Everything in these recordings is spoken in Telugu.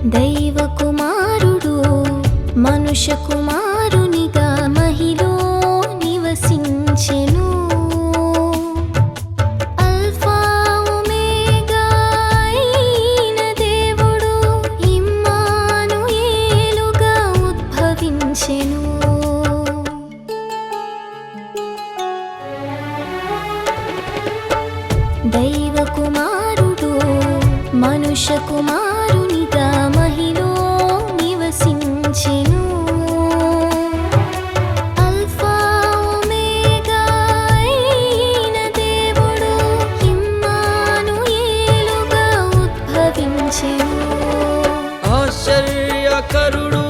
దైవ కుమారుడు మనుష్య కుమారునిగా మహిలో నివసించెను. అల్ఫా ఒమేగా అయిన దేవుడు ఇమ్మానుయేలుగా ఉద్భవించెను. దైవ కుమారుడు మనుష్య కుమారునిగా మహిలో నివసించెను. అల్ఫా ఒమేగా అయిన దేవుడు ఇమ్మానుయేలుగా ఉద్భవించెను. ఆశ్చర్యకరుడు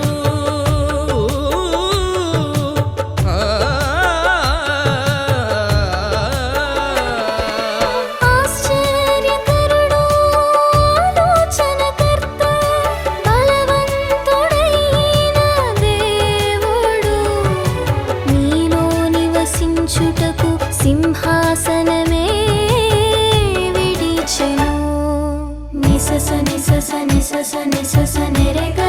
చుటకు సింహాసనమే విడిచెను. నిసస నిసస నిసస నిసస నెరెగ